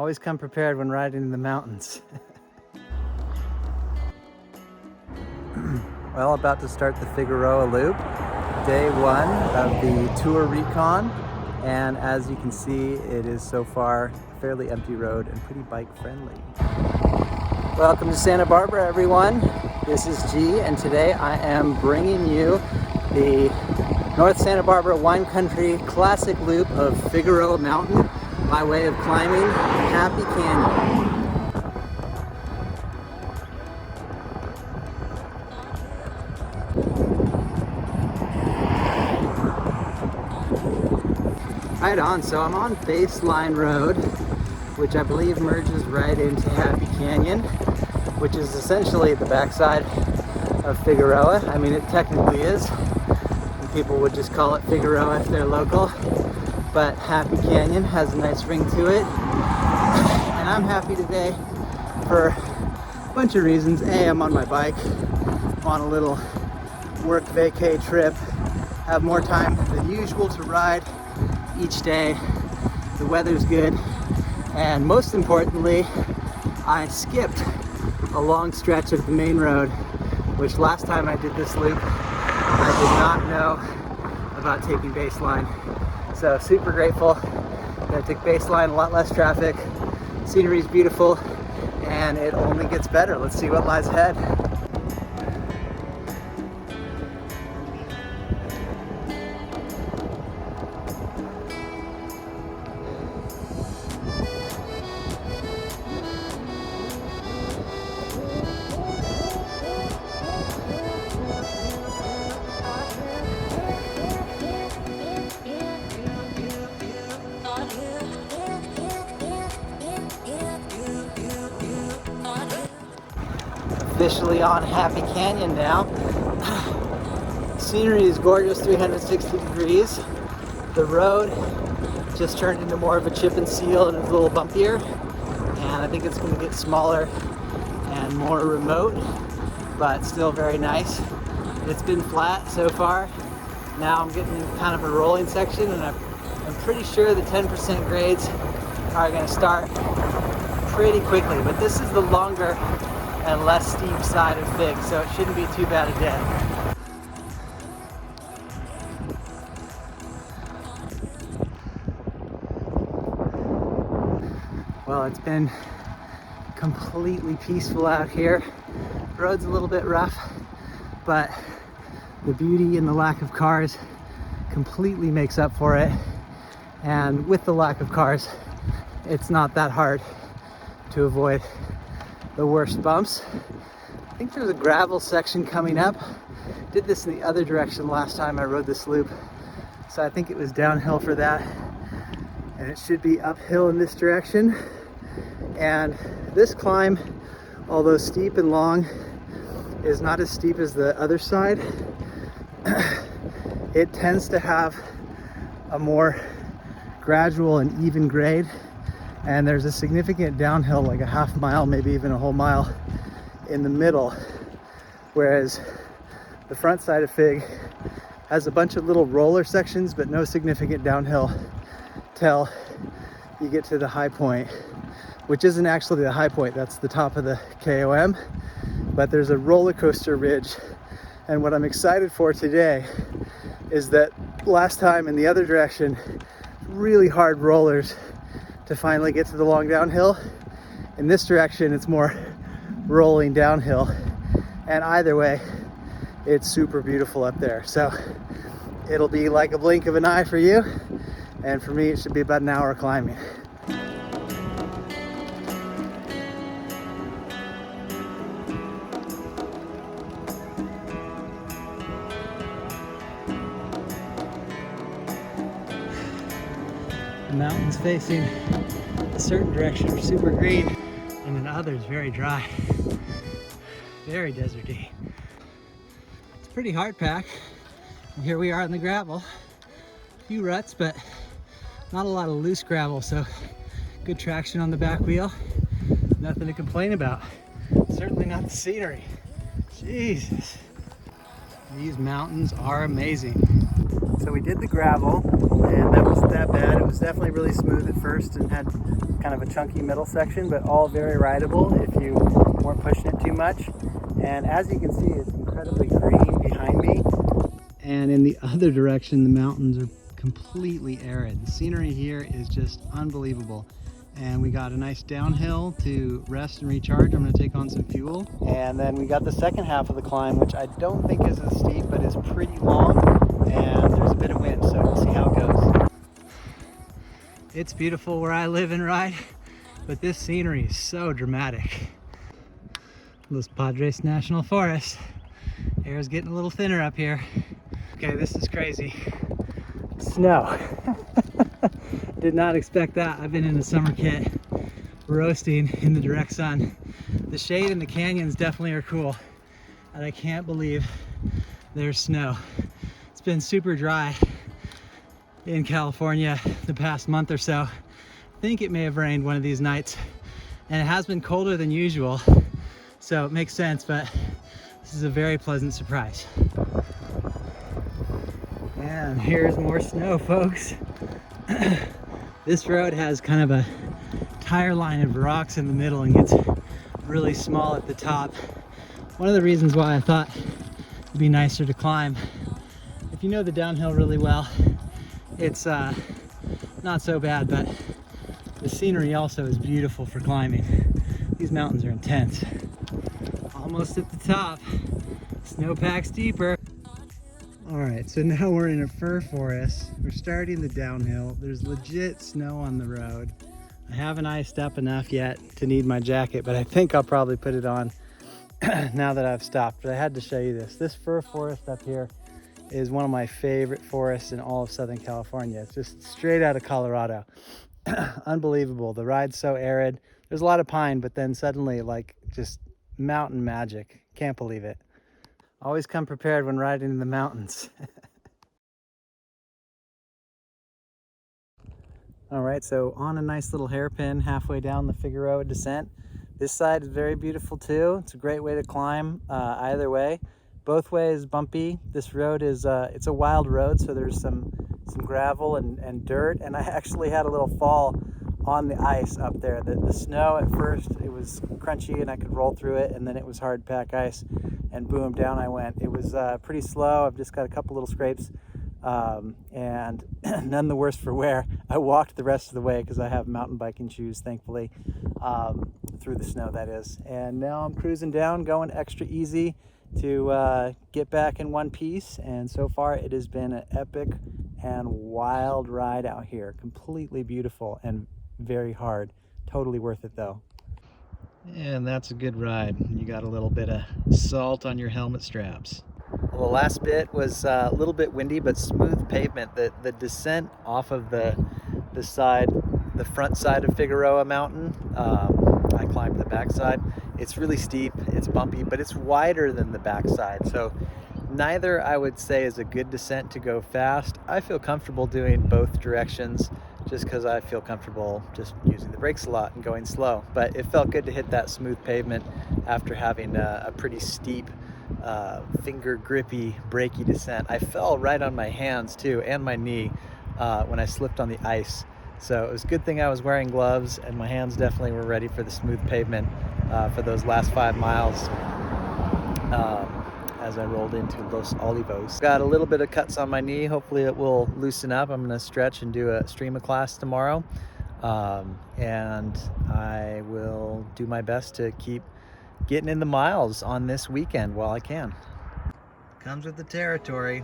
Always come prepared when riding in the mountains. Well, about to start the Figueroa loop, day one of the tour recon, and as you can see, it is so far a fairly empty road and pretty bike friendly. Welcome to Santa Barbara, everyone. This is G, and today I am bringing you the North Santa Barbara Wine Country Classic Loop of Figueroa Mountain by way of climbing Happy Canyon. Right on, so I'm on Baseline Road, which I believe merges right into Happy Canyon, which is essentially the backside of Figueroa. I mean, it technically is. And people would just call it Figueroa if they're local, but Happy Canyon has a nice ring to it. And I'm happy today for a bunch of reasons. A, I'm on my bike, I'm on a little work vacay trip, have more time than usual to ride each day. The weather's good, and most importantly, I skipped a long stretch of the main road, which last time I did this loop, I did not know about taking Baseline. So super grateful that I took Baseline, a lot less traffic, scenery's beautiful, and it only gets better. Let's see what lies ahead. Officially on Happy Canyon now. Scenery is gorgeous, 360 degrees. The road just turned into more of a chip and seal and it's a little bumpier. And I think it's going to get smaller and more remote, but still very nice. It's been flat so far. Now I'm getting kind of a rolling section, and I'm pretty sure the 10% grades are going to start pretty quickly. But this is the longer and less steep side of Fig, so it shouldn't be too bad a day. Well, it's been completely peaceful out here. The road's a little bit rough, but the beauty and the lack of cars completely makes up for it. And with the lack of cars, it's not that hard to avoid the worst bumps. I think there's a gravel section coming up. Did this in the other direction last time I rode this loop, so I think it was downhill for that, and it should be uphill in this direction. And this climb, although steep and long, is not as steep as the other side. It tends to have a more gradual and even grade, and there's a significant downhill, like a half mile, maybe even a whole mile in the middle, whereas the front side of Fig has a bunch of little roller sections but no significant downhill till you get to the high point, which isn't actually the high point, that's the top of the KOM, but there's a roller coaster ridge. And what I'm excited for today is that last time in the other direction, really hard rollers to finally get to the long downhill. In this direction, it's more rolling downhill. And either way, it's super beautiful up there. So it'll be like a blink of an eye for you. And for me, it should be about an hour climbing. The mountains facing a certain direction are super green, and in others very dry, very deserty. It's a pretty hard pack. And here we are on the gravel. A few ruts, but not a lot of loose gravel, so good traction on the back wheel. Nothing to complain about. Certainly not the scenery. Jesus. These mountains are amazing. So we did the gravel, and that wasn't that bad. It was definitely really smooth at first and had kind of a chunky middle section, but all very rideable if you weren't pushing it too much. And as you can see, it's incredibly green behind me. And in the other direction, the mountains are completely arid. The scenery here is just unbelievable. And we got a nice downhill to rest and recharge. I'm gonna take on some fuel. And then we got the second half of the climb, which I don't think is as steep, but is pretty long. And there's a bit of wind, so we'll see how it goes. It's beautiful where I live and ride, but this scenery is so dramatic. Los Padres National Forest. Air's getting a little thinner up here. Okay, this is crazy. Snow. Did not expect that. I've been in a summer kit, roasting in the direct sun. The shade in the canyons definitely are cool, and I can't believe there's snow. It's been super dry in California the past month or so. I think it may have rained one of these nights, and it has been colder than usual, so it makes sense, but this is a very pleasant surprise. And here's more snow, folks. This road has kind of a tire line of rocks in the middle and gets really small at the top. One of the reasons why I thought it'd be nicer to climb. If you know the downhill really well, it's not so bad, but the scenery also is beautiful for climbing. These mountains are intense. Almost at the top. Snowpack's deeper. All right, so now we're in a fir forest. We're starting the downhill. There's legit snow on the road. I haven't iced up enough yet to need my jacket, but I think I'll probably put it on now that I've stopped. But I had to show you this. This fir forest up here is one of my favorite forests in all of Southern California. It's just straight out of Colorado. Unbelievable. The ride's so arid. There's a lot of pine, but then suddenly like just mountain magic. Can't believe it. Always come prepared when riding in the mountains. All right, so on a nice little hairpin halfway down the Figueroa descent. This side is very beautiful too. It's a great way to climb either way. Both ways bumpy. This road is, it's a wild road, so there's some gravel and dirt. And I actually had a little fall on the ice up there. The snow at first, it was crunchy and I could roll through it, and then it was hard pack ice, and boom, down I went. It was pretty slow. I've just got a couple little scrapes, and none the worse for wear. I walked the rest of the way because I have mountain biking shoes, thankfully, through the snow, that is. And now I'm cruising down, going extra easy to get back in one piece. And so far it has been an epic and wild ride out here. Completely beautiful and very hard. Totally worth it though. And that's a good ride. You got a little bit of salt on your helmet straps. Well, the last bit was a little bit windy, but smooth pavement. The descent off of the front side of Figueroa Mountain, I climbed the backside. It's really steep, it's bumpy, but it's wider than the backside. So neither, I would say, is a good descent to go fast. I feel comfortable doing both directions just because I feel comfortable just using the brakes a lot and going slow. But it felt good to hit that smooth pavement after having a pretty steep, finger grippy, brakey descent. I fell right on my hands too, and my knee when I slipped on the ice. So it was a good thing I was wearing gloves, and my hands definitely were ready for the smooth pavement for those last 5 miles. As I rolled into Los Olivos. Got a little bit of cuts on my knee. Hopefully it will loosen up. I'm gonna stretch and do a stream of class tomorrow. And I will do my best to keep getting in the miles on this weekend while I can. Comes with the territory.